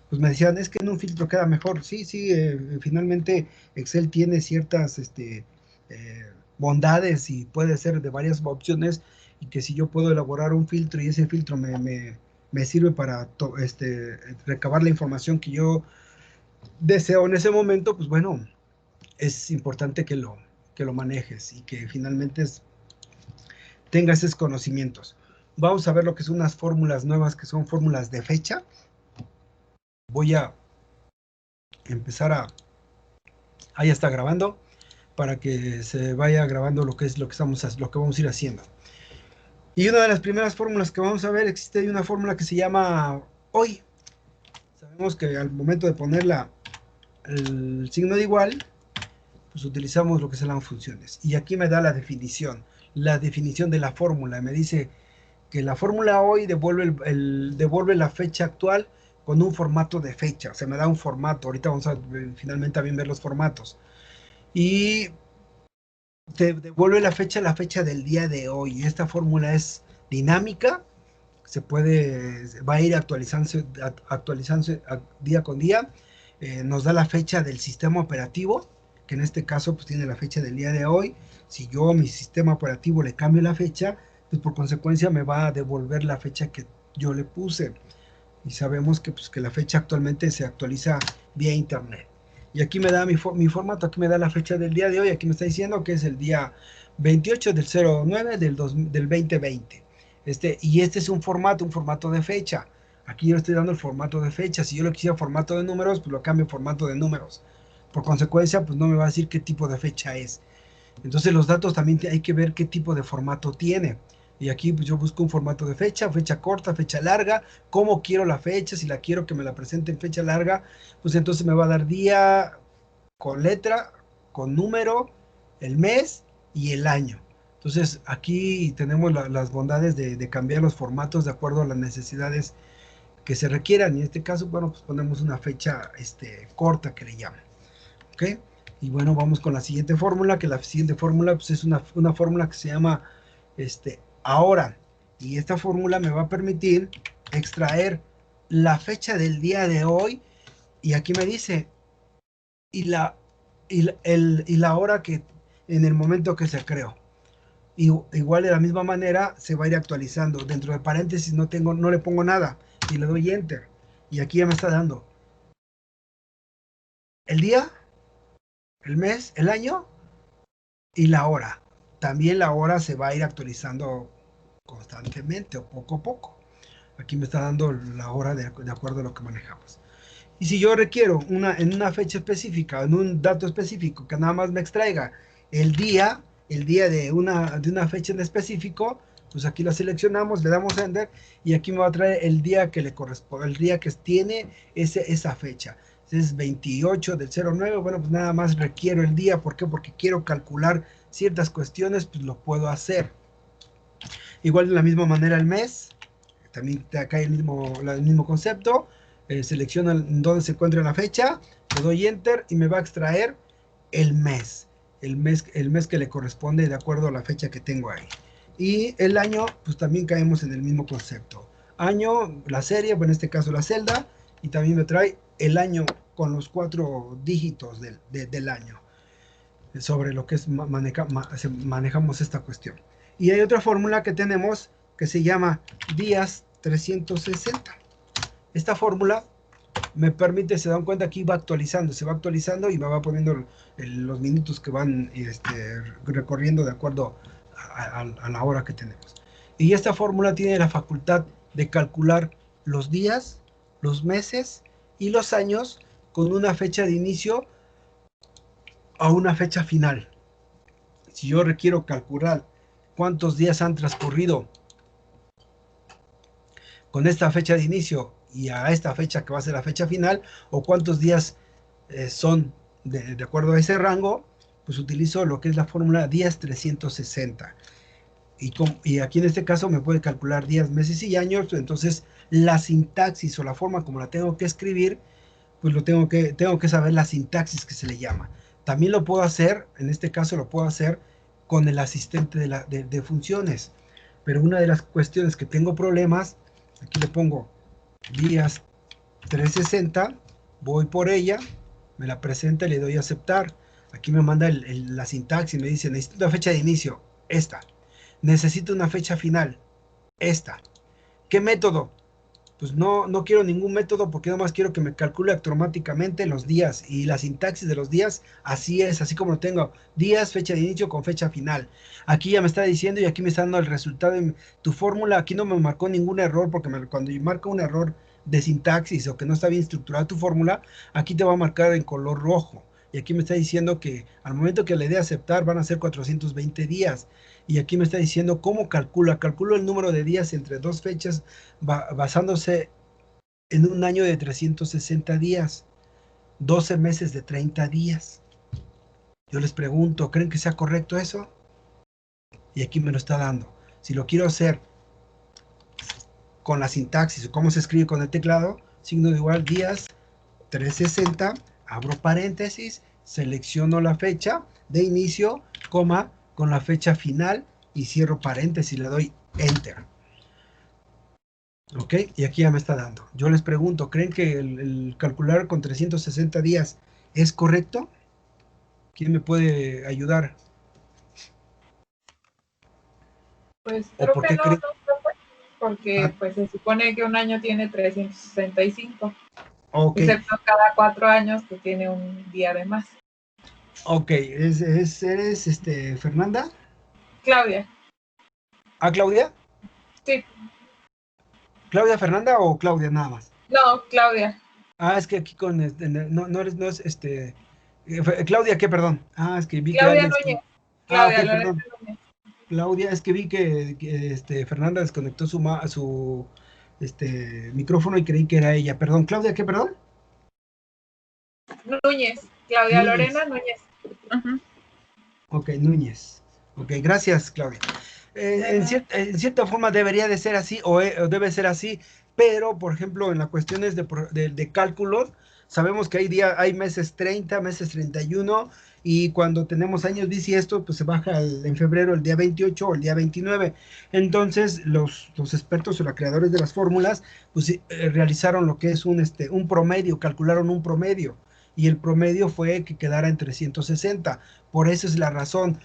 pues me decían, es que en un filtro queda mejor. Sí, sí, finalmente Excel tiene ciertas bondades y puede ser de varias opciones, y que si yo puedo elaborar un filtro y ese filtro me sirve para recabar la información que yo deseo en ese momento, pues bueno, es importante que lo manejes y que finalmente tengas esos conocimientos. Vamos a ver lo que son unas fórmulas nuevas, que son fórmulas de fecha. Voy a empezar a... Ahí está grabando, para que se vaya grabando lo que es lo que vamos a ir haciendo. Y una de las primeras fórmulas que vamos a ver, existe una fórmula que se llama hoy. Sabemos que al momento de poner el signo de igual, pues utilizamos lo que son las funciones. Y aquí me da la definición de la fórmula. Me dice que la fórmula hoy devuelve la fecha actual con un formato de fecha. O sea, me da un formato. Ahorita vamos a finalmente también ver los formatos. Y te devuelve la fecha del día de hoy. Esta fórmula es dinámica, va a ir actualizándose día con día. Nos da la fecha del sistema operativo, que en este caso pues tiene la fecha del día de hoy. Si yo a mi sistema operativo le cambio la fecha, pues por consecuencia me va a devolver la fecha que yo le puse. Y sabemos que, pues, que la fecha actualmente se actualiza vía internet. Y aquí me da mi formato, aquí me da la fecha del día de hoy, aquí me está diciendo que es el día 28 del 09 del 2020. Y este es un formato de fecha. Aquí yo estoy dando el formato de fecha. Si yo lo quisiera formato de números, pues lo cambio en formato de números. Por consecuencia, pues no me va a decir qué tipo de fecha es. Entonces los datos también hay que ver qué tipo de formato tiene. Y aquí pues, yo busco un formato de fecha corta, fecha larga, cómo quiero la fecha. Si la quiero que me la presente en fecha larga, pues entonces me va a dar día con letra, con número, el mes y el año. Entonces aquí tenemos las bondades de cambiar los formatos de acuerdo a las necesidades que se requieran. Y en este caso, bueno, pues ponemos una fecha corta, que le llaman. ¿Ok? Y bueno, vamos con la siguiente fórmula, que la siguiente fórmula pues, es una fórmula que se llama ahora. Y esta fórmula me va a permitir extraer la fecha del día de hoy. Y aquí me dice, y la hora que, en el momento que se creó. Igual de la misma manera se va a ir actualizando. Dentro de paréntesis no le pongo nada y le doy enter. Y aquí ya me está dando el día, el mes, el año y la hora. También la hora se va a ir actualizando constantemente o poco a poco. Aquí me está dando la hora de acuerdo a lo que manejamos. Y si yo requiero en una fecha específica, en un dato específico, que nada más me extraiga el día, de una fecha en específico, pues aquí la seleccionamos, le damos enter y aquí me va a traer el día que le corresponde, el día que tiene esa fecha. Es 28 del 09, bueno, pues nada más requiero el día. ¿Por qué? Porque quiero calcular ciertas cuestiones, pues lo puedo hacer. Igual de la misma manera el mes, también acá hay el mismo concepto. Selecciono dónde se encuentra la fecha, le doy enter y me va a extraer el mes, el mes que le corresponde de acuerdo a la fecha que tengo ahí. Y el año, pues también caemos en el mismo concepto. Año, la serie, bueno, en este caso la celda, y también me trae el año con los 4 dígitos del año, sobre lo que es manejamos esta cuestión. Y hay otra fórmula que tenemos que se llama días 360. Esta fórmula me permite, se dan cuenta, aquí se va actualizando y me va poniendo los minutos que van recorriendo de acuerdo a la hora que tenemos. Y esta fórmula tiene la facultad de calcular los días, los meses y los años con una fecha de inicio a una fecha final. Si yo requiero calcular cuántos días han transcurrido con esta fecha de inicio y a esta fecha que va a ser la fecha final, o cuántos días son de acuerdo a ese rango, pues utilizo lo que es la fórmula días 360. Y aquí en este caso me puede calcular días, meses y años. Entonces la sintaxis o la forma como la tengo que escribir, pues tengo que saber la sintaxis que se le llama. También lo puedo hacer, en este caso lo puedo hacer con el asistente de funciones. Pero una de las cuestiones que tengo problemas, aquí le pongo días 360, voy por ella, me la presenta y le doy a aceptar. Aquí me manda la sintaxis, me dice, necesito una fecha de inicio, esta. Necesito una fecha final, esta. ¿Qué método? Pues no quiero ningún método porque nada más quiero que me calcule automáticamente los días y la sintaxis de los días, así es, así como lo tengo, días, fecha de inicio con fecha final. Aquí ya me está diciendo y aquí me está dando el resultado de tu fórmula. Aquí no me marcó ningún error porque cuando marca un error de sintaxis o que no está bien estructurada tu fórmula, aquí te va a marcar en color rojo. Y aquí me está diciendo que al momento que le dé a aceptar van a ser 420 días. Y aquí me está diciendo cómo calculo el número de días entre dos fechas basándose en un año de 360 días, 12 meses de 30 días. Yo les pregunto, ¿creen que sea correcto eso? Y aquí me lo está dando. Si lo quiero hacer con la sintaxis o cómo se escribe con el teclado, signo de igual, días, 360, abro paréntesis, selecciono la fecha de inicio, coma, con la fecha final y cierro paréntesis, le doy Enter. Ok, y aquí ya me está dando. Yo les pregunto, ¿creen que el calcular con 360 días es correcto? ¿Quién me puede ayudar? Pues ¿O creo por que qué no, creen? porque pues se supone que un año tiene 365, Ok, excepto cada 4 años que tiene un día de más. ok, ¿eres Fernanda? Claudia. ¿Ah, Claudia? Sí, ¿Claudia Fernanda o Claudia nada más? no, Claudia. Ah, es que aquí con no eres, no es Claudia, ¿qué? Perdón. Ah, es que vi que Claudia alguien. Núñez. Ah, ok, Claudia Lorena perdón. Núñez. Claudia, es que vi que Fernanda desconectó su micrófono y creí que era ella. Perdón, Claudia, ¿qué? Perdón. Núñez. Claudia Lorena Núñez. Núñez. Uh-huh. Ok, Núñez. Ok, gracias, Claudia. En cierta forma debería de ser así o debe ser así, pero por ejemplo en las cuestiones de cálculos, sabemos que hay meses 30, meses 31 y cuando tenemos años bisiestos, pues se baja en febrero el día 28 o el día 29. Entonces los expertos o los creadores de las fórmulas, pues realizaron lo que es un promedio, calcularon un promedio y el promedio fue que quedara en 360. Por eso es la razón.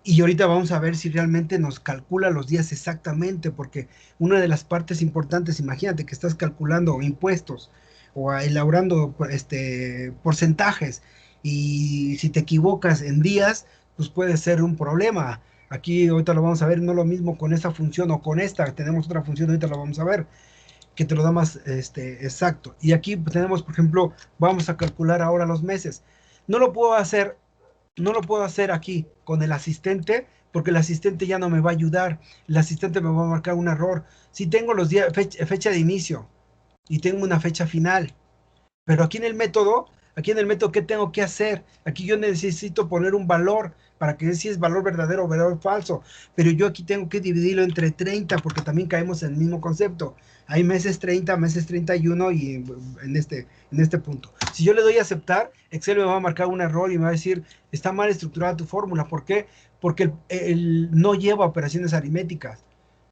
Y ahorita vamos a ver si realmente nos calcula los días exactamente, porque una de las partes importantes, imagínate que estás calculando impuestos o elaborando porcentajes y si te equivocas en días, pues puede ser un problema. Aquí ahorita lo vamos a ver, no lo mismo con esta función o con esta, tenemos otra función, ahorita lo vamos a ver, que te lo da más exacto. Y aquí tenemos, por ejemplo, vamos a calcular ahora los meses. No lo puedo hacer no lo puedo hacer aquí con el asistente porque el asistente ya no me va a ayudar. El asistente me va a marcar un error. Si tengo los días, fecha de inicio y tengo una fecha final, pero aquí en el método, ¿qué tengo que hacer? Aquí yo necesito poner un valor para que si es valor verdadero o valor falso. Pero yo aquí tengo que dividirlo entre 30 porque también caemos en el mismo concepto. Hay meses 30, meses 31 y en este punto. Si yo le doy a aceptar, Excel me va a marcar un error y me va a decir, está mal estructurada tu fórmula. ¿Por qué? Porque no lleva operaciones aritméticas.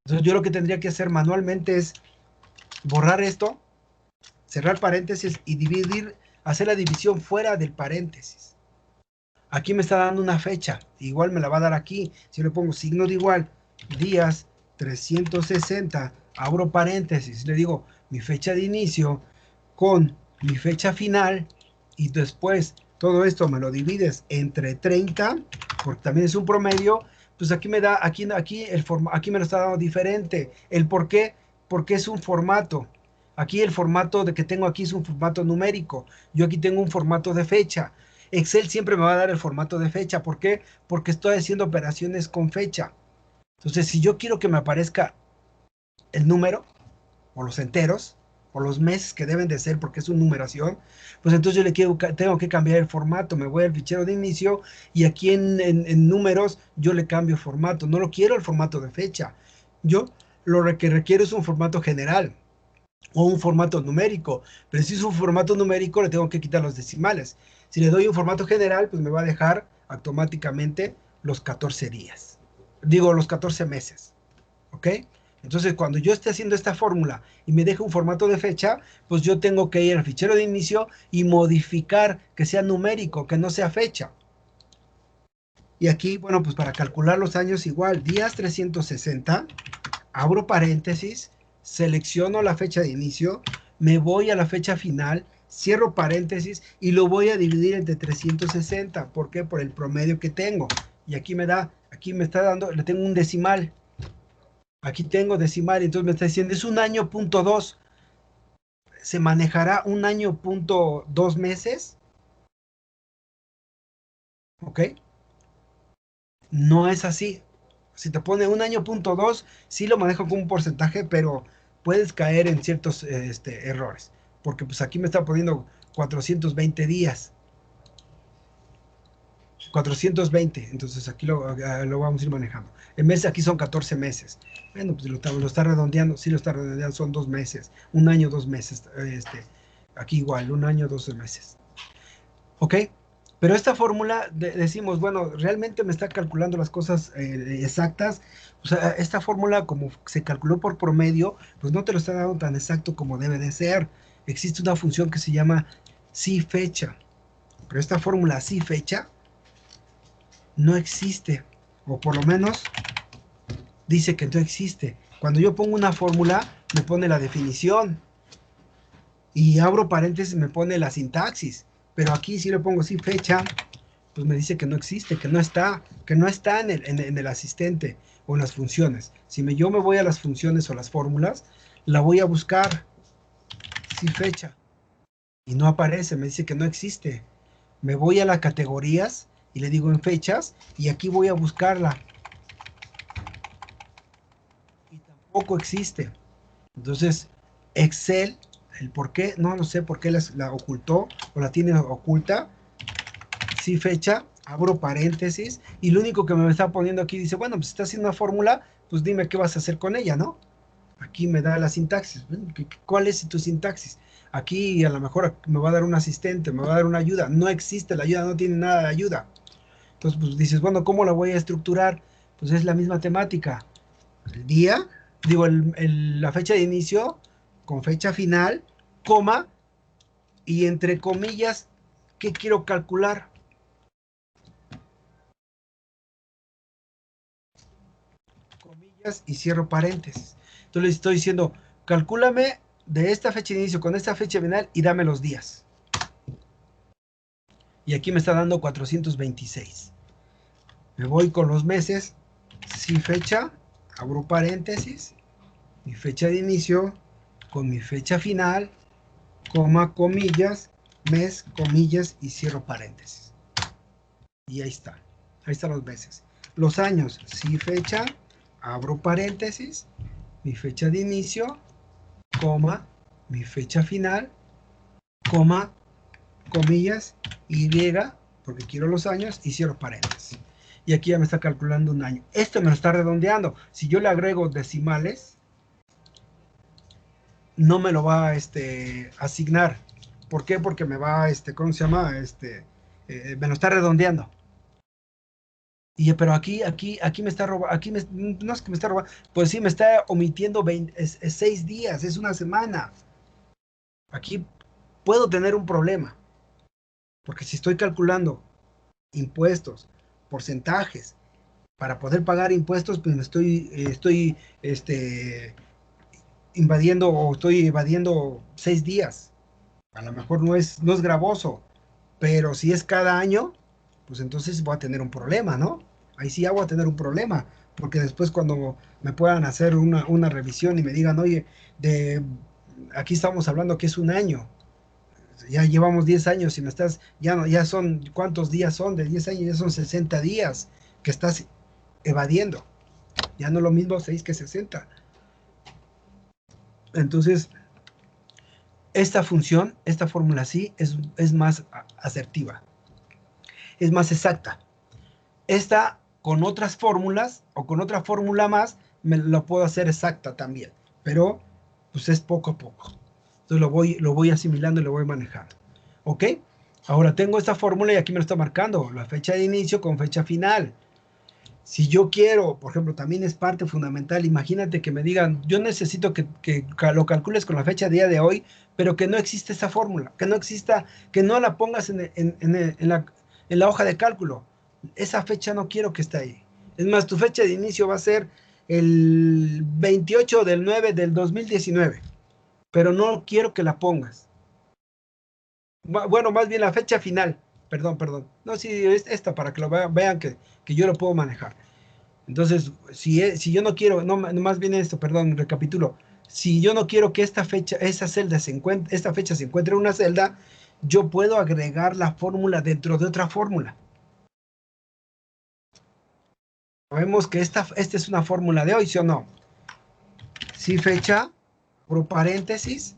Entonces yo lo que tendría que hacer manualmente es borrar esto, cerrar paréntesis y hacer la división fuera del paréntesis. Aquí me está dando una fecha, igual me la va a dar aquí. Si yo le pongo signo de igual, días 360, abro paréntesis, le digo mi fecha de inicio con mi fecha final y después todo esto me lo divides entre 30, porque también es un promedio, pues aquí me da, aquí me lo está dando diferente. ¿El por qué? Porque es un formato. Aquí el formato de que tengo aquí es un formato numérico. Yo aquí tengo un formato de fecha. Excel siempre me va a dar el formato de fecha. ¿Por qué? Porque estoy haciendo operaciones con fecha. Entonces, si yo quiero que me aparezca el número, o los enteros, o los meses que deben de ser porque es una numeración, pues entonces tengo que cambiar el formato. Me voy al fichero de inicio y aquí en números yo le cambio formato. No lo quiero el formato de fecha. Yo lo que requiero es un formato general o un formato numérico, pero si es un formato numérico le tengo que quitar los decimales. Si le doy un formato general, pues me va a dejar automáticamente los 14 días. Digo, los 14 meses. ¿Ok? Entonces, cuando yo esté haciendo esta fórmula y me deje un formato de fecha, pues yo tengo que ir al fichero de inicio y modificar que sea numérico, que no sea fecha. Y aquí, bueno, pues para calcular los años igual, días 360, abro paréntesis, selecciono la fecha de inicio, me voy a la fecha final, cierro paréntesis y lo voy a dividir entre 360. ¿Por qué? Por el promedio que tengo. Y aquí me está dando, le tengo un decimal. Aquí tengo decimal, entonces me está diciendo, es un año punto 2. ¿Se manejará un año punto 2 meses? ¿Ok? No es así. Si te pone un año punto 2, sí lo manejo como un porcentaje, pero puedes caer en ciertos errores. Porque pues aquí me está poniendo 420 días. 420, entonces aquí lo vamos a ir manejando. El mes aquí son 14 meses. Bueno, pues lo está redondeando, sí lo está redondeando, son 2 meses, un año, 2 meses. Aquí igual, un año, 12 meses. ¿Ok? Pero esta fórmula, decimos, bueno, realmente me está calculando las cosas exactas. O sea, esta fórmula, como se calculó por promedio, pues no te lo está dando tan exacto como debe de ser. Existe una función que se llama sí fecha. Pero esta fórmula sí fecha no existe, o por lo menos dice que no existe. Cuando yo pongo una fórmula, me pone la definición y abro paréntesis, me pone la sintaxis, pero aquí si le pongo sí fecha, pues me dice que no existe, que no está en el asistente o en las funciones. Si yo me voy a las funciones o las fórmulas, la voy a buscar, sí fecha, y no aparece, me dice que no existe. Me voy a las categorías y le digo en fechas, y aquí voy a buscarla, y tampoco existe. Entonces, Excel, el por qué, no lo sé por qué la ocultó o la tiene oculta. Sí, fecha, abro paréntesis y lo único que me está poniendo aquí dice, bueno, pues está haciendo una fórmula, pues dime qué vas a hacer con ella, ¿no? Aquí me da la sintaxis. ¿Cuál es tu sintaxis? Aquí a lo mejor me va a dar un asistente, me va a dar una ayuda. No existe la ayuda, no tiene nada de ayuda. Entonces, pues dices, bueno, ¿cómo la voy a estructurar? Pues es la misma temática. El día, digo, la fecha de inicio con fecha final, coma, y entre comillas, ¿qué quiero calcular? Comillas y cierro paréntesis. Entonces le estoy diciendo, calcúlame de esta fecha de inicio con esta fecha final y dame los días. Y aquí me está dando 426. Me voy con los meses, sí fecha, abro paréntesis, mi fecha de inicio con mi fecha final, coma, comillas, mes, comillas y cierro paréntesis. Y ahí está. Ahí están los meses. Los años, sí fecha, abro paréntesis, mi fecha de inicio, coma, mi fecha final, coma, comillas, y, porque quiero los años, y cierro paréntesis. Y aquí ya me está calculando un año. Esto me lo está redondeando. Si yo le agrego decimales, no me lo va a asignar. ¿Por qué? Porque me va, ¿cómo se llama? Me lo está redondeando. Y pero aquí me está robando, no es que me está robando, pues sí, me está omitiendo 6 días, es una semana. Aquí puedo tener un problema, porque si estoy calculando impuestos, porcentajes, para poder pagar impuestos, pues me estoy invadiendo o estoy evadiendo 6 días. A lo mejor no es gravoso, pero si es cada año, pues entonces voy a tener un problema, ¿no? Ahí sí ya voy a tener un problema, porque después cuando me puedan hacer una revisión y me digan, oye, aquí estamos hablando que es un año, ya llevamos 10 años y me estás, ya, no, ya son, ¿cuántos días son? De 10 años ya son 60 días que estás evadiendo. Ya no es lo mismo 6 que 60. Entonces, esta función, esta fórmula sí es más asertiva, es más exacta. Esta con otras fórmulas o con otra fórmula más me lo puedo hacer exacta también, pero pues es poco a poco. Entonces lo voy asimilando y lo voy manejando. ¿Ok? Ahora tengo esta fórmula y aquí me lo está marcando, la fecha de inicio con fecha final. Si yo quiero, por ejemplo, también es parte fundamental, imagínate que me digan, yo necesito que lo calcules con la fecha de día de hoy, pero que no existe esa fórmula, que no exista, que no la pongas en la hoja de cálculo. Esa fecha no quiero que esté ahí. Es más, tu fecha de inicio va a ser el 28 del 9 del 2019, pero no quiero que la pongas. Bueno, más bien la fecha final. Perdón. No, sí, es esta para que lo vean que yo lo puedo manejar. Entonces, si yo no quiero, no, más bien esto, perdón, recapitulo. Si yo no quiero que esta fecha, esta fecha se encuentre en una celda, yo puedo agregar la fórmula dentro de otra fórmula. Sabemos que esta es una fórmula de hoy, ¿sí o no? Si fecha, por paréntesis,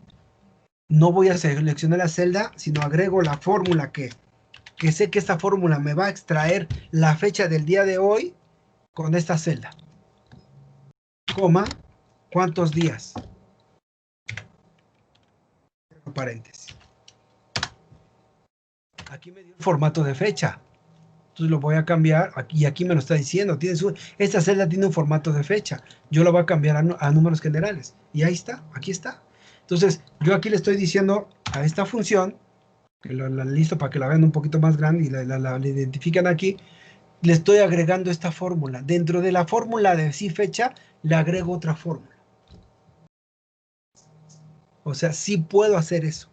no voy a seleccionar la celda, sino agrego la fórmula que sé que esta fórmula me va a extraer la fecha del día de hoy con esta celda. Coma, ¿cuántos días? Paréntesis. Aquí me dio el formato de fecha. Entonces lo voy a cambiar, y aquí me lo está diciendo, esta celda tiene un formato de fecha, yo lo voy a cambiar a números generales, y ahí está, aquí está. Entonces, yo aquí le estoy diciendo a esta función, que la listo para que la vean un poquito más grande y la identifican aquí, le estoy agregando esta fórmula. Dentro de la fórmula de sí fecha, le agrego otra fórmula. O sea, sí puedo hacer eso,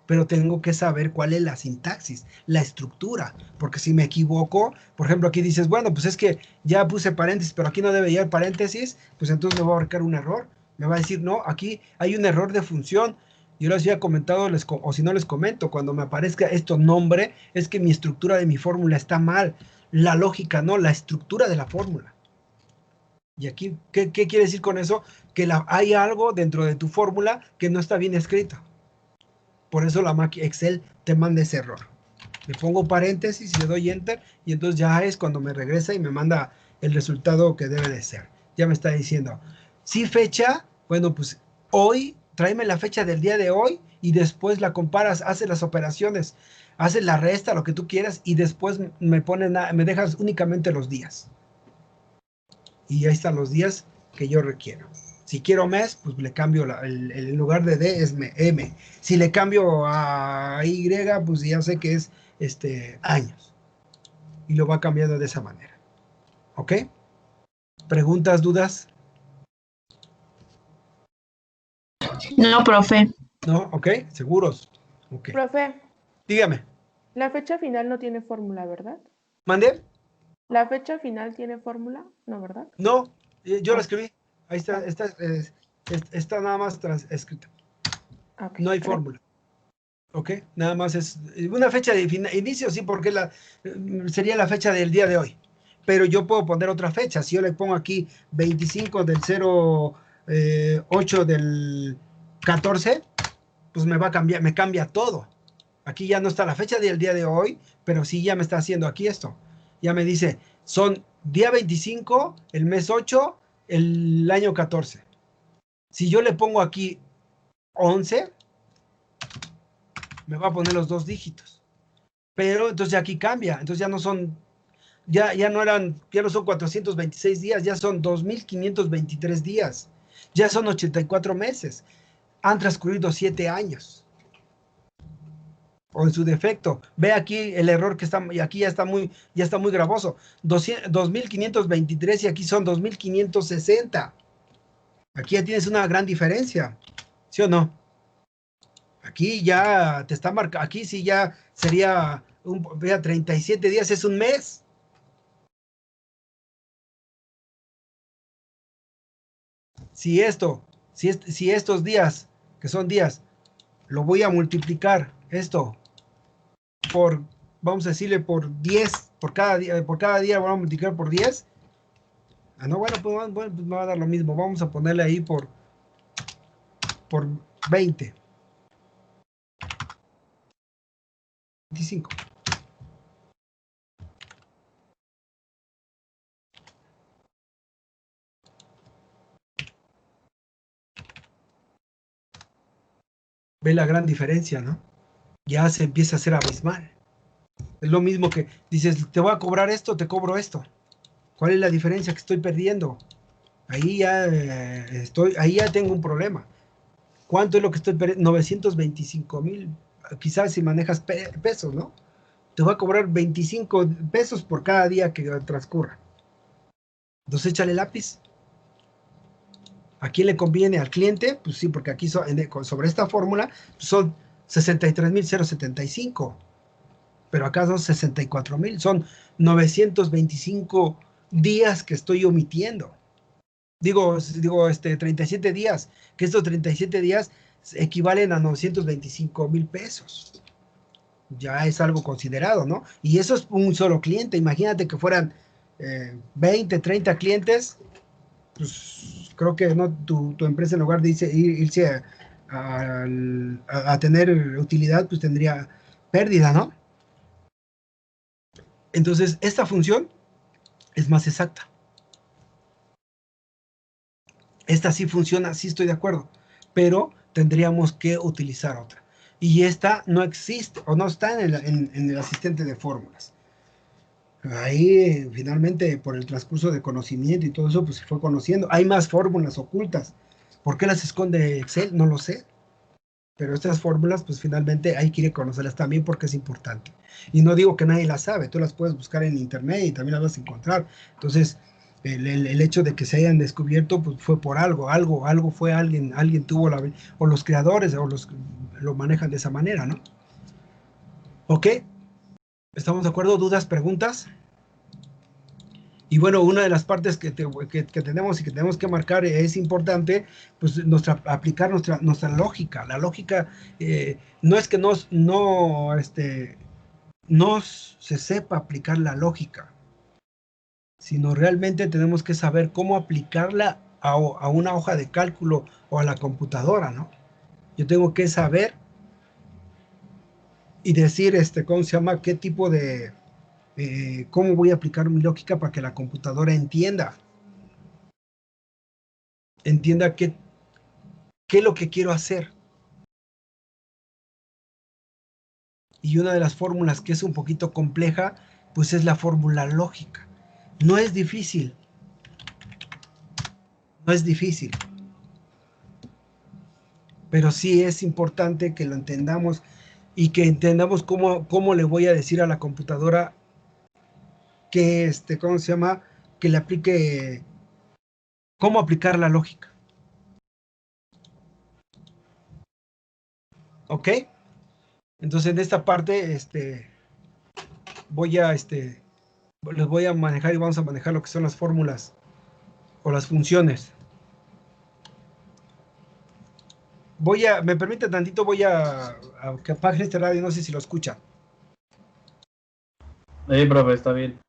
pero tengo que saber cuál es la sintaxis, la estructura, porque si me equivoco, por ejemplo, aquí dices, bueno, pues es que ya puse paréntesis, pero aquí no debe ir paréntesis, pues entonces me va a marcar un error, me va a decir, no, aquí hay un error de función. Yo les había comentado, o si no les comento, cuando me aparezca esto nombre, es que mi estructura de mi fórmula está mal, la lógica no, la estructura de la fórmula. Y aquí, ¿qué quiere decir con eso? Que hay algo dentro de tu fórmula que no está bien escrito. Por eso la máquina Excel te manda ese error. Le pongo paréntesis y le doy enter y entonces ya es cuando me regresa y me manda el resultado que debe de ser. Ya me está diciendo, sí fecha, bueno pues hoy, tráeme la fecha del día de hoy y después la comparas, haces las operaciones, haces la resta, lo que tú quieras y después me dejas únicamente los días. Y ahí están los días que yo requiero. Si quiero mes, pues le cambio en lugar de D es M. Si le cambio a Y, pues ya sé que es años. Y lo va cambiando de esa manera. ¿Ok? ¿Preguntas, dudas? No, profe. ¿No? ¿Ok? ¿Seguros? Ok. Profe, Dígame. la fecha final no tiene fórmula, ¿verdad? ¿Mandé? ¿La fecha final tiene fórmula? No, ¿verdad? No, yo la Ah. escribí. Ahí está, está nada más escrita. Okay, No hay pero... fórmula. ¿Ok? Nada más es una fecha de inicio, sí, porque sería la fecha del día de hoy. Pero yo puedo poner otra fecha. Si yo le pongo aquí 25 del 08 del 14, pues me va a cambiar, me cambia todo. Aquí ya no está la fecha del día de hoy, pero sí ya me está haciendo aquí esto. Ya me dice, son día 25, el mes 8, el año 14. Si yo le pongo aquí 11, me va a poner los dos dígitos. Pero entonces aquí cambia, entonces ya no son, ya no son 426 días, ya son 2523 días, ya son 84 meses, han transcurrido 7 años. O en su defecto, ve aquí el error que está, y aquí ya está muy gravoso, 2523 y aquí son 2560. Aquí ya tienes una gran diferencia, ¿sí o no? Aquí ya te está marcando, aquí sí ya sería, vea, 37 días es un mes. Si estos días, que son días, lo voy a multiplicar, esto, vamos a decirle por 10, por cada día lo voy a multiplicar por 10. Ah, no, bueno, pues me va a dar lo mismo, vamos a ponerle ahí por 20. 25. Ve la gran diferencia, ¿no? Ya se empieza a hacer abismal. Es lo mismo que dices, te voy a cobrar esto, te cobro esto. ¿Cuál es la diferencia que estoy perdiendo? Ahí ya ahí ya tengo un problema. ¿Cuánto es lo que estoy perdiendo? 925,000, quizás si manejas pesos, ¿no? Te va a cobrar 25 pesos por cada día que transcurra. Entonces échale lápiz. ¿A quién le conviene? ¿Al cliente? Pues sí, porque aquí sobre esta fórmula son 63,075, pero acá son 64,000, son 925 días que estoy omitiendo. Digo 37 días, que estos 37 días equivalen a 925,000 pesos. Ya es algo considerado, ¿no? Y eso es un solo cliente. Imagínate que fueran 20, 30 clientes, pues creo que no tu empresa en lugar de irse a tener utilidad, pues tendría pérdida, ¿no? Entonces, esta función es más exacta. Esta sí funciona, sí estoy de acuerdo, pero tendríamos que utilizar otra. Y esta no existe o no está en el asistente de fórmulas. Ahí finalmente por el transcurso de conocimiento y todo eso, pues se fue conociendo. Hay más fórmulas ocultas. ¿Por qué las esconde Excel? No lo sé. Pero estas fórmulas, pues finalmente hay que ir a conocerlas también porque es importante. Y no digo que nadie las sabe, tú las puedes buscar en internet y también las vas a encontrar. Entonces, el hecho de que se hayan descubierto, pues fue por algo fue alguien tuvo o los creadores o los lo manejan de esa manera, ¿no? ¿Ok? ¿Estamos de acuerdo? ¿Dudas, preguntas? Y bueno, una de las partes que tenemos y que tenemos que marcar es importante, pues aplicar nuestra lógica. La lógica no es que no se sepa aplicar la lógica, sino realmente tenemos que saber cómo aplicarla a una hoja de cálculo o a la computadora, ¿no? Yo tengo que saber y decir, ¿cómo se llama? ¿Qué tipo de, cómo voy a aplicar mi lógica para que la computadora entienda qué es lo que quiero hacer? Y una de las fórmulas que es un poquito compleja, pues es la fórmula lógica. No es difícil, no es difícil, pero sí es importante que lo entendamos y que entendamos cómo le voy a decir a la computadora que, ¿cómo se llama? Que le aplique, cómo aplicar la lógica. ¿Ok? Entonces en esta parte, voy a, les voy a manejar y vamos a manejar lo que son las fórmulas o las funciones. Me permite tantito, voy a que apague este radio, no sé si lo escucha. Profe, está bien.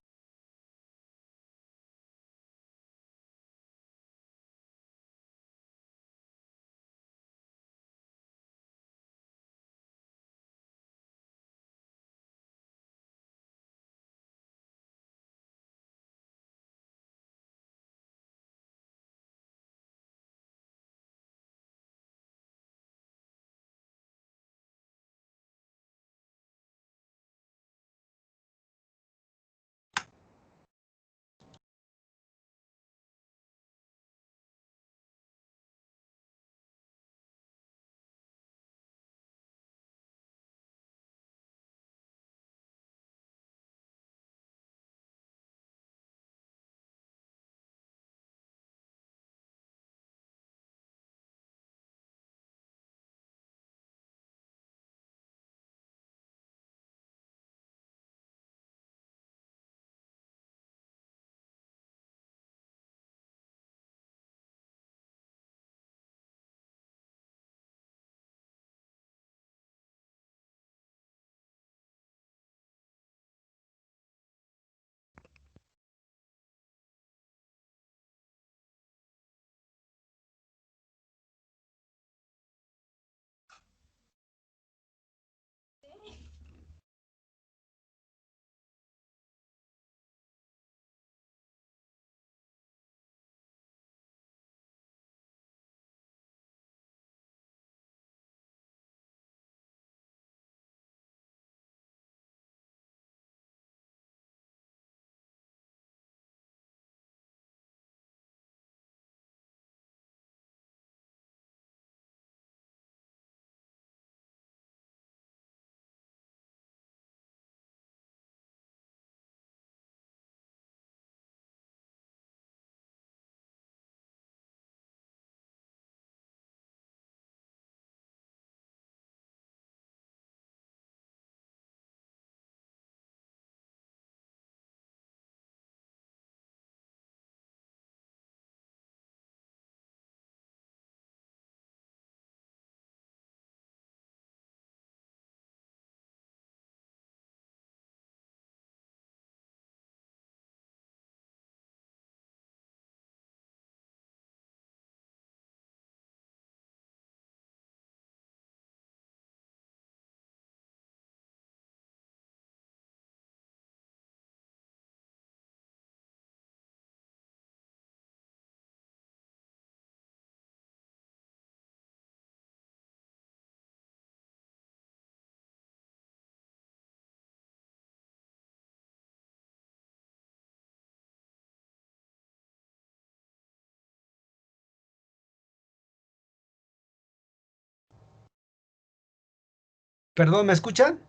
Perdón, ¿me escuchan?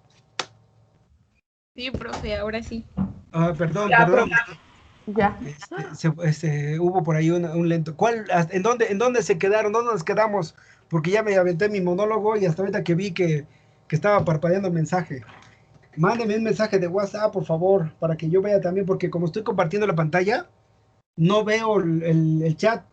Sí, profe, ahora sí. Perdón, Ya, perdón. Ya. Hubo por ahí un lento. ¿En dónde se quedaron? ¿Dónde nos quedamos? Porque ya me aventé mi monólogo y hasta ahorita que vi que estaba parpadeando el mensaje. Mándeme un mensaje de WhatsApp, por favor, para que yo vea también, porque como estoy compartiendo la pantalla, no veo el chat.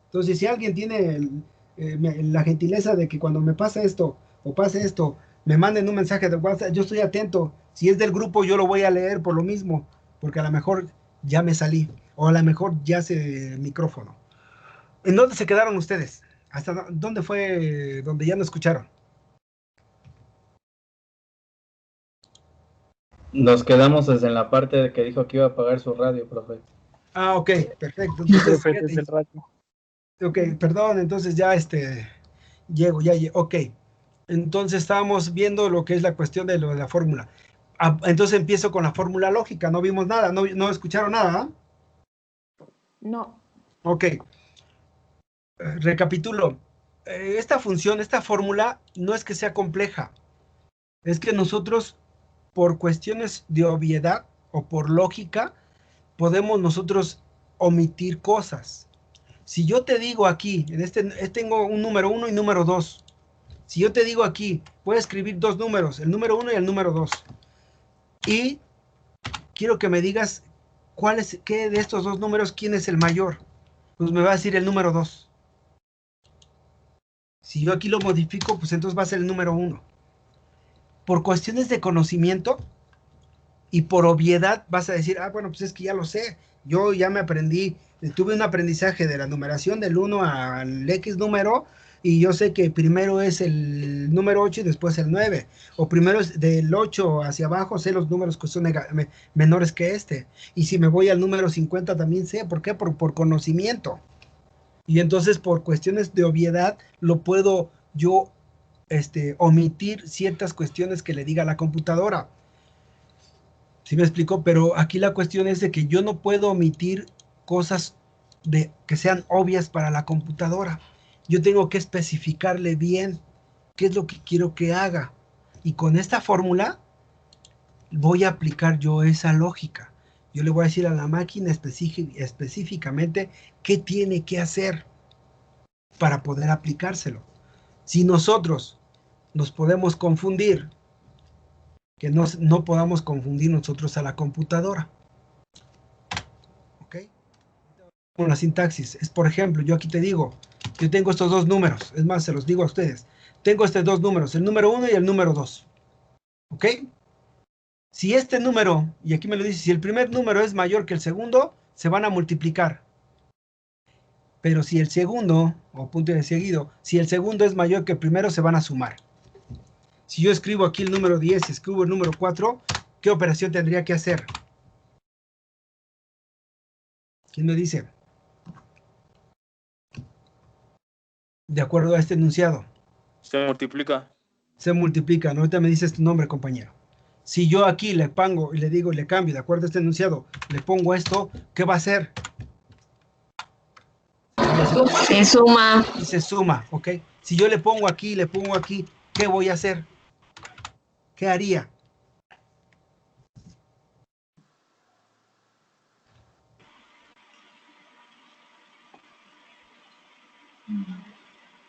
Entonces, si alguien tiene la gentileza de que cuando me pase esto o pase esto, me manden un mensaje de WhatsApp, yo estoy atento. Si es del grupo, yo lo voy a leer por lo mismo, porque a lo mejor ya me salí, o a lo mejor ya se el micrófono. ¿En dónde se quedaron ustedes? ¿Dónde fue donde ya no escucharon? Nos quedamos desde en la parte de que dijo que iba a apagar su radio, profe. Ok, perfecto. Sí, Entonces, profe, desde el rato. ok, perdón, entonces ya llego. Ok. Entonces estábamos viendo lo que es la cuestión de lo de la fórmula. Entonces empiezo con la fórmula lógica. No vimos nada, no escucharon nada. No. Ok, recapitulo. Esta función, esta fórmula, no es que sea compleja. Es que nosotros, por cuestiones de obviedad o por lógica, podemos nosotros omitir cosas. Si yo te digo aquí, tengo un número 1 y número 2. Si yo te digo aquí, voy a escribir dos números, el número 1 y el número 2. Y quiero que me digas qué de estos dos números, quién es el mayor. Pues me va a decir el número 2. Si yo aquí lo modifico, pues entonces va a ser el número 1. Por cuestiones de conocimiento y por obviedad vas a decir, bueno, pues es que ya lo sé. Yo ya me aprendí, tuve un aprendizaje de la numeración del 1 al X número, y yo sé que primero es el número 8 y después el 9. O primero es del 8 hacia abajo, sé los números que son menores que este. Y si me voy al número 50 también sé. ¿Por qué? Por conocimiento. Y entonces por cuestiones de obviedad lo puedo yo omitir ciertas cuestiones que le diga a la computadora. ¿Sí me explico? Pero aquí la cuestión es de que yo no puedo omitir cosas que sean obvias para la computadora. Yo tengo que especificarle bien qué es lo que quiero que haga. Y con esta fórmula voy a aplicar yo esa lógica. Yo le voy a decir a la máquina específicamente qué tiene que hacer para poder aplicárselo. Si nosotros nos podemos confundir, que no podamos confundir nosotros a la computadora. ¿Ok? Con la sintaxis. Es, por ejemplo, yo aquí te digo, yo tengo estos dos números, es más, se los digo a ustedes. Tengo estos dos números, el número 1 y el número 2. ¿Ok? Si este número, y aquí me lo dice, si el primer número es mayor que el segundo, se van a multiplicar. Pero si el segundo, o punto de seguido, si el segundo es mayor que el primero, se van a sumar. Si yo escribo aquí el número 10 y escribo el número 4, ¿qué operación tendría que hacer? ¿Quién me dice? De acuerdo a este enunciado. Se multiplica. Se multiplican. Ahorita me dices tu nombre, compañero. Si yo aquí le pongo y le digo y le cambio, de acuerdo a este enunciado, le pongo esto, ¿qué va a hacer? Se suma. Y se suma, ¿ok? Si yo le pongo aquí, ¿qué voy a hacer? ¿Qué haría?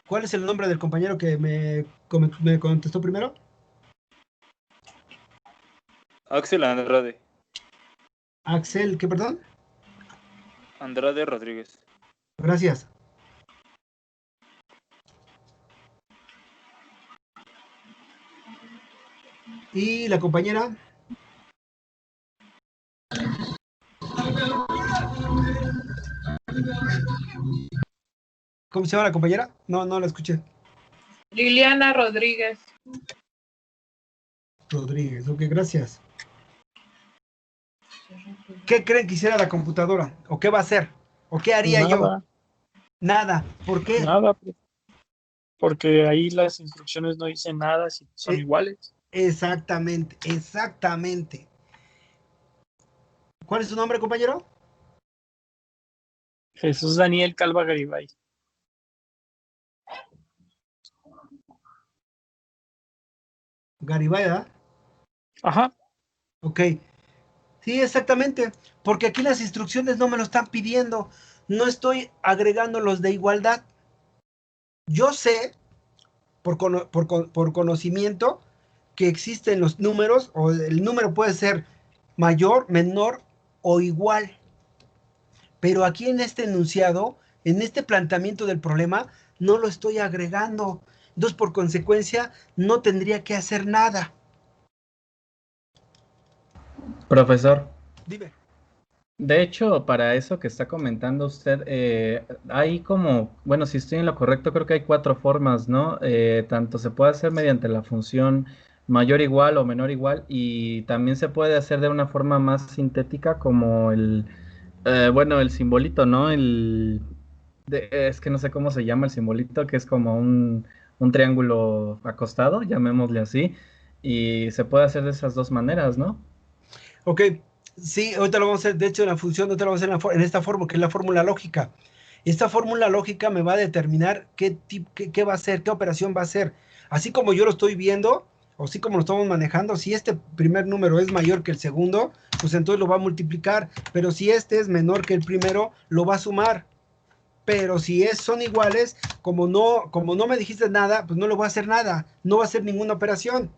¿Cuál es el nombre del compañero que me contestó primero? Axel Andrade. Axel, ¿qué perdón? Andrade Rodríguez. Gracias. ¿Y la compañera? ¿Cómo se llama la compañera? No la escuché. Liliana Rodríguez. Rodríguez, ok, gracias. ¿Qué creen que hiciera la computadora? ¿O qué va a hacer? ¿O qué haría yo? Nada, Nada. ¿Por qué? nada, profe. Porque ahí las instrucciones no dicen nada si son iguales. Exactamente. ¿Cuál es su nombre, compañero? Jesús Daniel Calva Garibay. Garibay, ¿verdad? Ajá. Ok. Sí, exactamente. Porque aquí las instrucciones no me lo están pidiendo. No estoy agregando los de igualdad. Yo sé, por conocimiento, que existen los números, o el número puede ser mayor, menor o igual. Pero aquí en este enunciado, en este planteamiento del problema, no lo estoy agregando. Entonces, por consecuencia, no tendría que hacer nada. Profesor, Dime. de hecho, para eso que está comentando usted, hay como, bueno, si estoy en lo correcto, creo que hay 4 formas, ¿no? Tanto se puede hacer mediante la función mayor igual o menor igual, y también se puede hacer de una forma más sintética como bueno, el simbolito, ¿no? Es que no sé cómo se llama el simbolito, que es como un triángulo acostado, llamémosle así, y se puede hacer de esas dos maneras, ¿no? Ok, sí, ahorita lo vamos a hacer, de hecho, la función, ahorita lo vamos a hacer en esta fórmula, que es la fórmula lógica. Esta fórmula lógica me va a determinar qué va a hacer, qué operación va a hacer. Así como yo lo estoy viendo, o así como lo estamos manejando, si este primer número es mayor que el segundo, pues entonces lo va a multiplicar. Pero si este es menor que el primero, lo va a sumar. Pero si son iguales, como no me dijiste nada, pues no le voy a hacer nada, no va a hacer ninguna operación.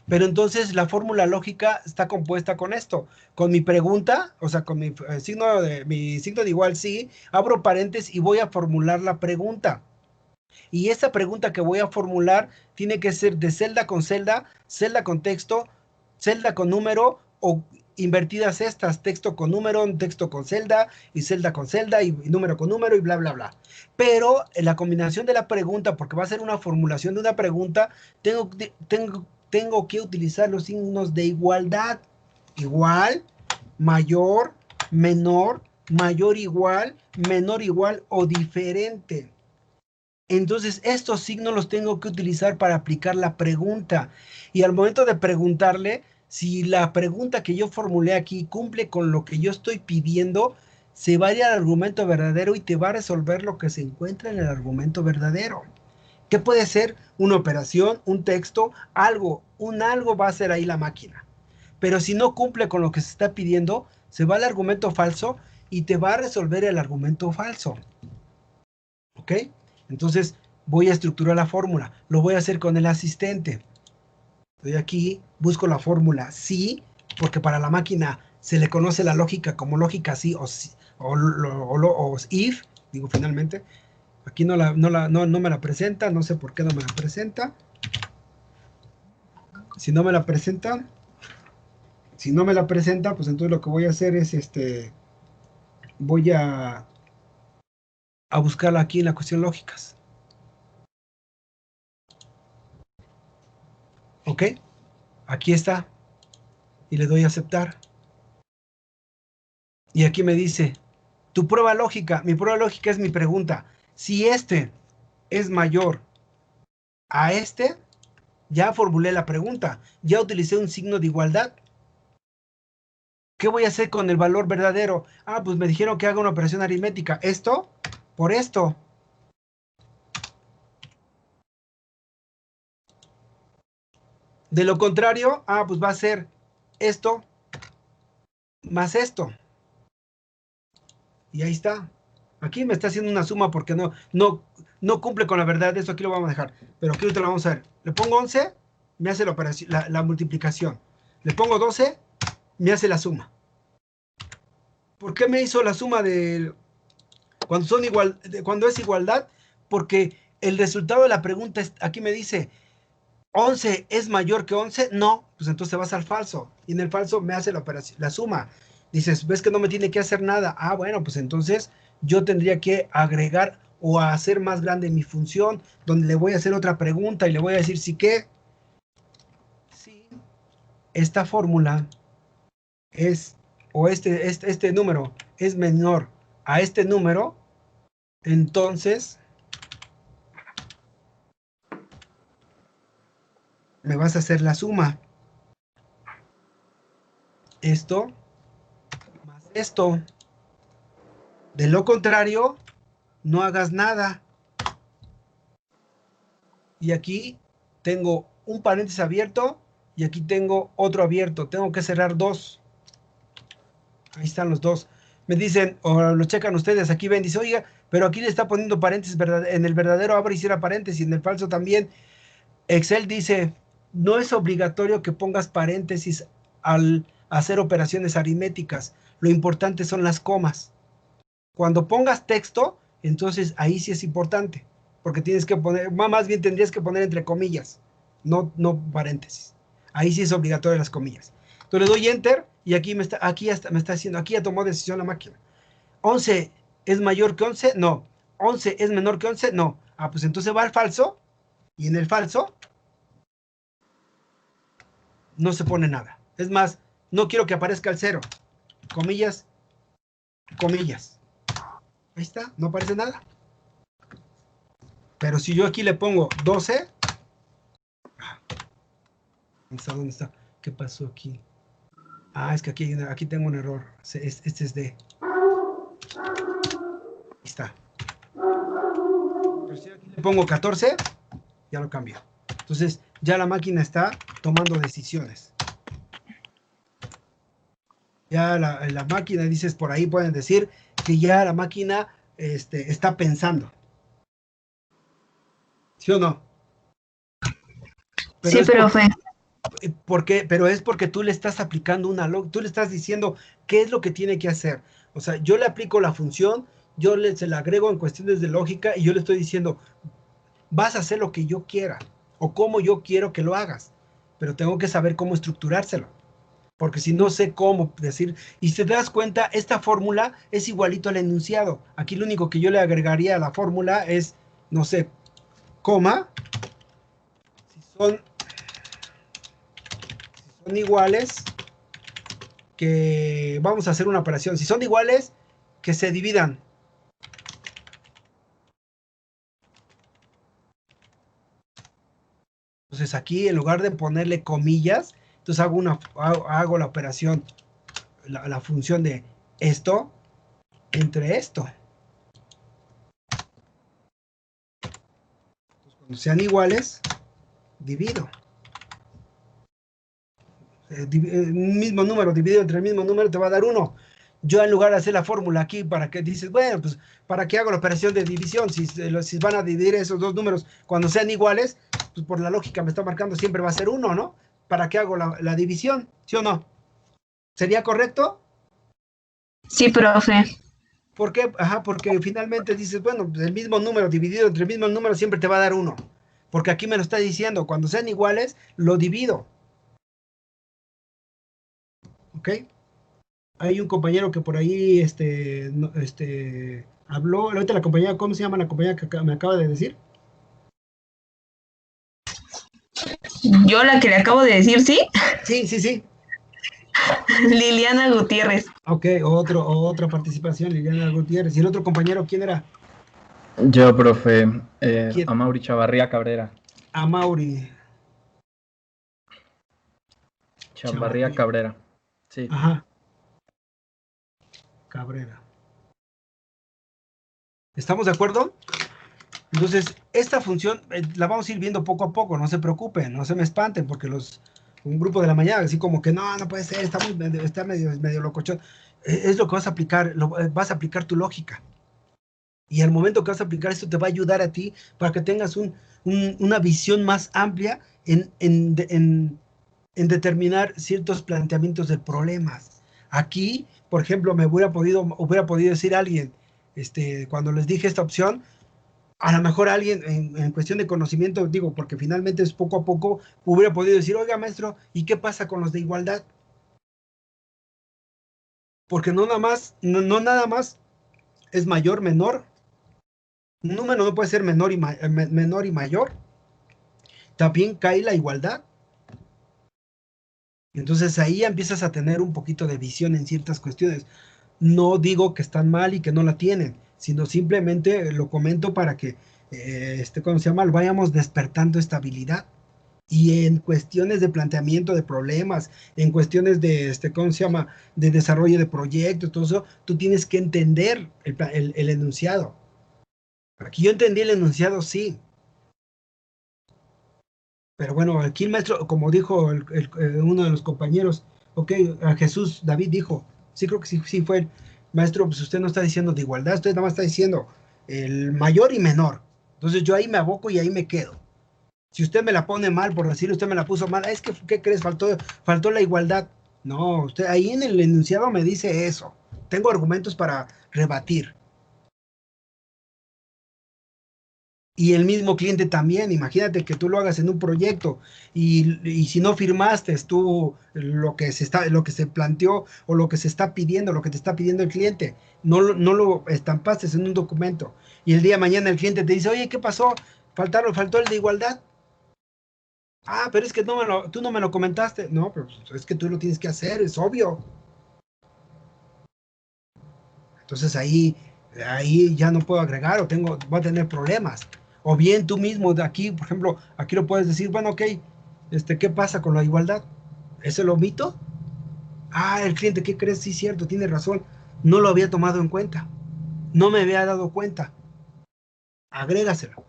Pero entonces la fórmula lógica está compuesta con esto, con mi pregunta, o sea, con mi signo de igual sí, abro paréntesis y voy a formular la pregunta. Y esa pregunta que voy a formular tiene que ser de celda con texto, celda con número o invertidas estas, texto con número, texto con celda y número con número y bla, bla, bla. Pero en la combinación de la pregunta, porque va a ser una formulación de una pregunta, tengo que utilizar los signos de igualdad. Igual, mayor, menor, mayor igual, menor igual o diferente. Entonces, estos signos los tengo que utilizar para aplicar la pregunta. Y al momento de preguntarle, si la pregunta que yo formulé aquí cumple con lo que yo estoy pidiendo, se va a ir al argumento verdadero y te va a resolver lo que se encuentra en el argumento verdadero. ¿Qué puede ser? Una operación, un texto, algo, un algo va a ser ahí la máquina. Pero si no cumple con lo que se está pidiendo, se va al argumento falso y te va a resolver el argumento falso. ¿Ok? Entonces voy a estructurar la fórmula. Lo voy a hacer con el asistente. Estoy aquí, busco la fórmula sí, porque para la máquina se le conoce la lógica como lógica sí o if, digo finalmente. Aquí no me la presenta, no sé por qué no me la presenta. Si no me la presenta, pues entonces lo que voy a hacer es voy a buscarla aquí en la cuestión lógicas. ¿Ok? Aquí está. Y le doy a aceptar. Y aquí me dice, tu prueba lógica, mi prueba lógica es mi pregunta. Si este es mayor a este, ya formulé la pregunta, ya utilicé un signo de igualdad. ¿Qué voy a hacer con el valor verdadero? Ah, pues me dijeron que haga una operación aritmética. ¿Esto? Por esto. De lo contrario, pues va a ser esto más esto. Y ahí está. Aquí me está haciendo una suma porque no cumple con la verdad. Esto aquí lo vamos a dejar. Pero aquí te lo vamos a ver. Le pongo 11, me hace la operación, la multiplicación. Le pongo 12, me hace la suma. ¿Por qué me hizo la suma cuando es igualdad? Porque el resultado de la pregunta aquí me dice 11 es mayor que 11, no, pues entonces vas al falso. Y en el falso me hace la operación, la suma. Dices, ¿ves que no me tiene que hacer nada? Bueno, pues entonces yo tendría que agregar o hacer más grande mi función, donde le voy a hacer otra pregunta y le voy a decir, si esta fórmula es, o este número es menor a este número, entonces me vas a hacer la suma. Esto más esto. De lo contrario, no hagas nada. Y aquí tengo un paréntesis abierto y aquí tengo otro abierto. Tengo que cerrar dos. Ahí están los dos. Me dicen, o lo checan ustedes, aquí ven, dice, oiga, pero aquí le está poniendo paréntesis, en el verdadero abre y cierra paréntesis, en el falso también. Excel dice, no es obligatorio que pongas paréntesis al hacer operaciones aritméticas. Lo importante son las comas. Cuando pongas texto, entonces ahí sí es importante, porque tienes que poner, más bien tendrías que poner entre comillas, no paréntesis. Ahí sí es obligatorio las comillas. Entonces le doy enter y aquí me está haciendo, aquí ya tomó decisión la máquina. 11 es mayor que 11, no. 11 es menor que 11, no. Ah, pues entonces va al falso y en el falso no se pone nada. Es más, no quiero que aparezca el 0. Comillas, comillas. Ahí está, no aparece nada. Pero si yo aquí le pongo 12, ¿dónde está? ¿Qué pasó aquí? Ah, es que aquí tengo un error. Este es D. Ahí está. Pero si aquí le pongo 14, ya lo cambio. Entonces, ya la máquina está tomando decisiones. Ya la máquina, dices, por ahí pueden decir que ya la máquina está pensando. ¿Sí o no? Sí, profe. Pero es porque tú le estás aplicando tú le estás diciendo qué es lo que tiene que hacer. O sea, yo le aplico la función, se la agrego en cuestiones de lógica y yo le estoy diciendo, vas a hacer lo que yo quiera o como yo quiero que lo hagas, pero tengo que saber cómo estructurárselo. Porque si no sé cómo decir, y si te das cuenta, esta fórmula es igualito al enunciado. Aquí lo único que yo le agregaría a la fórmula es, no sé, coma, si son iguales, que vamos a hacer una operación. Si son iguales, que se dividan. Entonces aquí, en lugar de ponerle comillas, entonces hago la operación, la función de esto entre esto. Entonces, cuando sean iguales, divido. Un mismo número dividido entre el mismo número te va a dar 1. Yo, en lugar de hacer la fórmula aquí, para que dices, bueno, pues, ¿para qué hago la operación de división? Si van a dividir esos dos números cuando sean iguales, pues por la lógica me está marcando siempre va a ser 1, ¿no? ¿Para qué hago la división? ¿Sí o no? ¿Sería correcto? Sí, profe. ¿Por qué? Ajá, porque finalmente dices, bueno, el mismo número dividido entre el mismo número siempre te va a dar 1. Porque aquí me lo está diciendo, cuando sean iguales, lo divido. ¿Ok? Hay un compañero que por ahí habló. Ahorita la compañía, ¿cómo se llama la compañía que me acaba de decir? Yo la que le acabo de decir, ¿sí? Sí. Liliana Gutiérrez. Ok, otra participación, Liliana Gutiérrez. ¿Y el otro compañero quién era? Yo, profe, ¿Quién? Amaury Chavarría Cabrera. Amaury. Chavarría Cabrera. Sí. Ajá. Cabrera. ¿Estamos de acuerdo? Entonces, esta función la vamos a ir viendo poco a poco, no se preocupen, no se me espanten, porque un grupo de la mañana, así como que no puede ser, está medio locochón. Es lo que vas a aplicar, vas a aplicar tu lógica. Y al momento que vas a aplicar esto te va a ayudar a ti para que tengas una visión más amplia en determinar ciertos planteamientos de problemas. Aquí, por ejemplo, hubiera podido decir alguien, cuando les dije esta opción, a lo mejor alguien en cuestión de conocimiento, digo, porque finalmente es poco a poco, hubiera podido decir, oiga, maestro, ¿y qué pasa con los de igualdad? Porque no nada más es mayor, menor. Un número no puede ser menor y mayor. También cae la igualdad. Entonces ahí ya empiezas a tener un poquito de visión en ciertas cuestiones. No digo que están mal y que no la tienen, sino simplemente lo comento para que, ¿cómo se llama? Vayamos despertando esta habilidad. Y en cuestiones de planteamiento de problemas, en cuestiones de, ¿cómo se llama? De desarrollo de proyectos, todo eso, tú tienes que entender el enunciado. Aquí yo entendí el enunciado, sí. Pero bueno, aquí el maestro, como dijo uno de los compañeros, ok, a Jesús, David dijo, sí creo que sí fue el maestro, pues usted no está diciendo de igualdad, usted nada más está diciendo el mayor y menor. Entonces yo ahí me aboco y ahí me quedo. Si usted me la pone mal, por decir, usted me la puso mal, es que, ¿qué crees? Faltó la igualdad. No, usted ahí en el enunciado me dice eso. Tengo argumentos para rebatir. Y el mismo cliente también, imagínate que tú lo hagas en un proyecto y si no firmaste tú lo que se planteó o lo que se está pidiendo, lo que te está pidiendo el cliente, no lo estampaste en un documento y el día de mañana el cliente te dice, oye, ¿qué pasó? Faltó el de igualdad. Ah, pero es que tú no me lo comentaste. No, pero es que tú lo tienes que hacer, es obvio. Entonces ahí ya no puedo agregar o voy a tener problemas. O bien tú mismo de aquí, por ejemplo, aquí lo puedes decir, bueno, ok, ¿qué pasa con la igualdad? ¿Ese lo omito? Ah, el cliente, ¿qué crees? Sí, cierto, tiene razón. No lo había tomado en cuenta. No me había dado cuenta. Agrégaselo.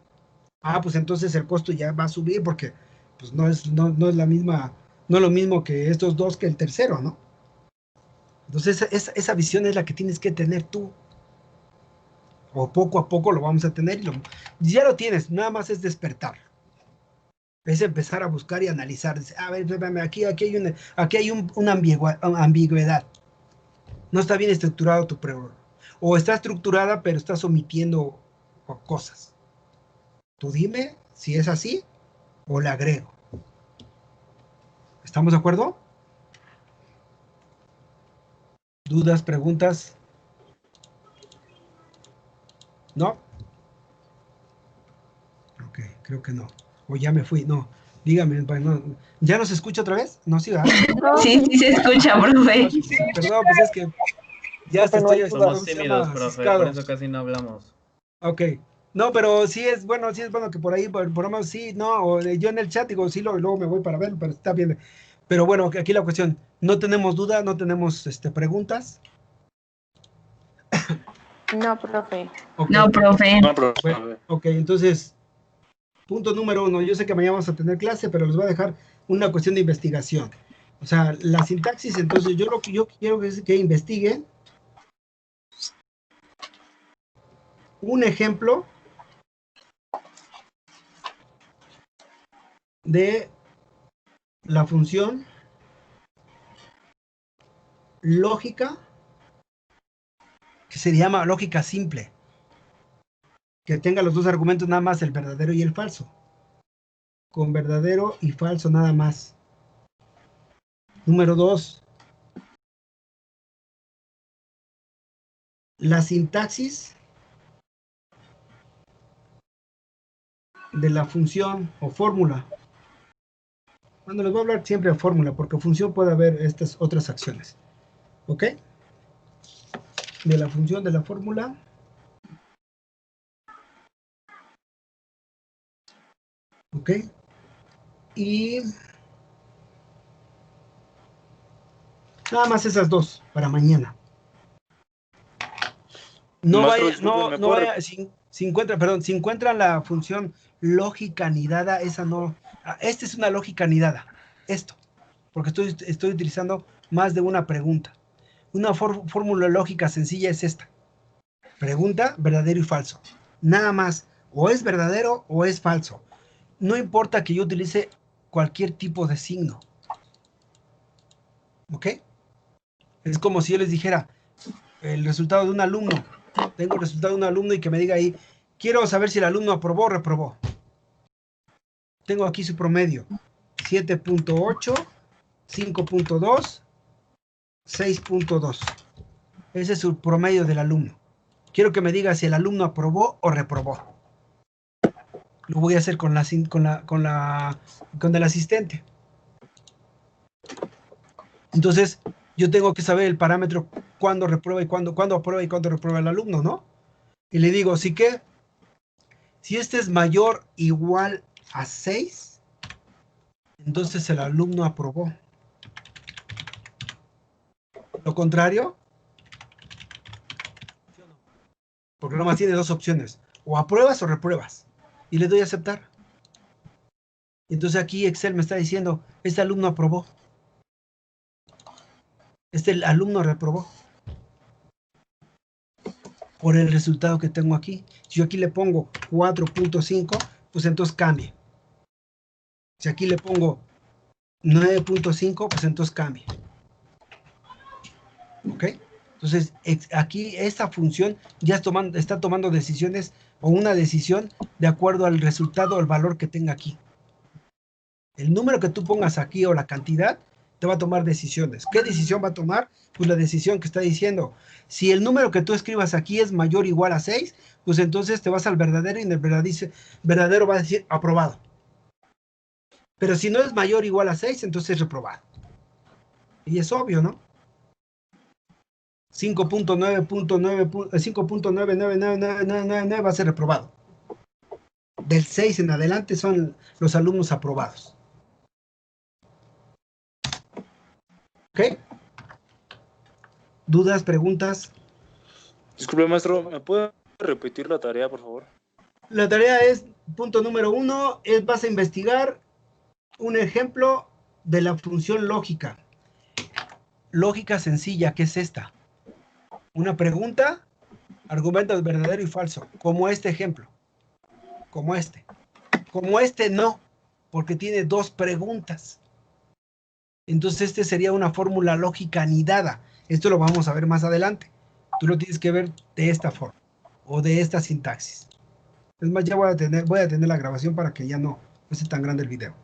Ah, pues entonces el costo ya va a subir porque pues no es la misma, no es lo mismo que estos dos que el tercero, ¿no? Entonces esa visión es la que tienes que tener tú. O poco a poco lo vamos a tener ya lo tienes, nada más es despertar. Es empezar a buscar y analizar. A ver, espérame, aquí hay una ambigüedad. No está bien estructurado tu prueba. O está estructurada, pero estás omitiendo cosas. Tú dime si es así o le agrego. ¿Estamos de acuerdo? ¿Dudas, preguntas? ¿No? Ok, creo que no. O ya me fui, no. Dígame, no. ¿Ya nos escucha otra vez? No, sí, ¿verdad? Sí, sí se escucha, profe. Perdón, pues es que ya Profe, no hay estoy, duda. Somos ¿cómo se tímidos, llama? profe, por Ciscado. eso casi no hablamos. Ok. No, pero sí es bueno que por ahí, por lo menos sí, no, o yo en el chat digo, sí, luego me voy para ver, pero está bien. Pero bueno, aquí la cuestión, no tenemos duda, no tenemos preguntas. No, profe. Ok, No, profe. No, profe. bueno, ok, entonces, punto número 1, yo sé que mañana vamos a tener clase, pero les voy a dejar una cuestión de investigación. O sea, la sintaxis, entonces yo lo que yo quiero es que investiguen un ejemplo de la función lógica que se llama lógica simple, que tenga los dos argumentos nada más, el verdadero y el falso, con verdadero y falso nada más. Número 2, la sintaxis de la función o fórmula. Bueno, les voy a hablar siempre de fórmula, porque función puede haber estas otras acciones. ¿Ok? De la función de la fórmula. ¿Ok? Y nada más esas dos para mañana. No Maestro, vaya, disculpe, ¿me no puede vaya, si encuentran la función lógica anidada, esa no. Esta es una lógica anidada. Esto. Porque estoy utilizando más de una pregunta. Una fórmula lógica sencilla es esta. Pregunta, verdadero y falso. Nada más. O es verdadero o es falso. No importa que yo utilice cualquier tipo de signo. ¿Ok? Es como si yo les dijera el resultado de un alumno. Tengo el resultado de un alumno y que me diga ahí, quiero saber si el alumno aprobó o reprobó. Tengo aquí su promedio. 7.8, 5.2, 6.2. Ese es su promedio del alumno. Quiero que me diga si el alumno aprobó o reprobó. Lo voy a hacer con el asistente. Entonces, yo tengo que saber el parámetro cuándo reprueba y cuándo aprueba y cuándo reprueba el alumno, ¿no? Y le digo, ¿sí que? Si este es mayor o igual a 6, entonces el alumno aprobó. Lo contrario, porque nomás tiene dos opciones, o apruebas o repruebas. Y le doy a aceptar. Entonces aquí Excel me está diciendo, este alumno aprobó. Este alumno reprobó. Por el resultado que tengo aquí. Si yo aquí le pongo 4.5, pues entonces cambie. Si aquí le pongo 9.5, pues entonces cambie. ¿Ok? Entonces, aquí esta función ya está tomando decisiones o una decisión de acuerdo al resultado o el valor que tenga aquí. El número que tú pongas aquí o la cantidad te va a tomar decisiones. ¿Qué decisión va a tomar? Pues la decisión que está diciendo. Si el número que tú escribas aquí es mayor o igual a 6, pues entonces te vas al verdadero y en el verdadero va a decir aprobado. Pero si no es mayor o igual a 6, entonces es reprobado. Y es obvio, ¿no? 5.99999 va a ser reprobado. Del 6 en adelante son los alumnos aprobados. ¿Ok? ¿Dudas, preguntas? Disculpe, maestro, ¿me puede repetir la tarea, por favor? La tarea es, punto número 1, vas a investigar un ejemplo de la función lógica. Lógica sencilla, ¿qué es esta? Una pregunta, argumentos verdadero y falso, como este ejemplo. Como este. Como este no, porque tiene dos preguntas. Entonces este sería una fórmula lógica anidada. Esto lo vamos a ver más adelante. Tú lo tienes que ver de esta forma o de esta sintaxis. Es más, ya voy a tener la grabación para que ya no sea tan grande el video.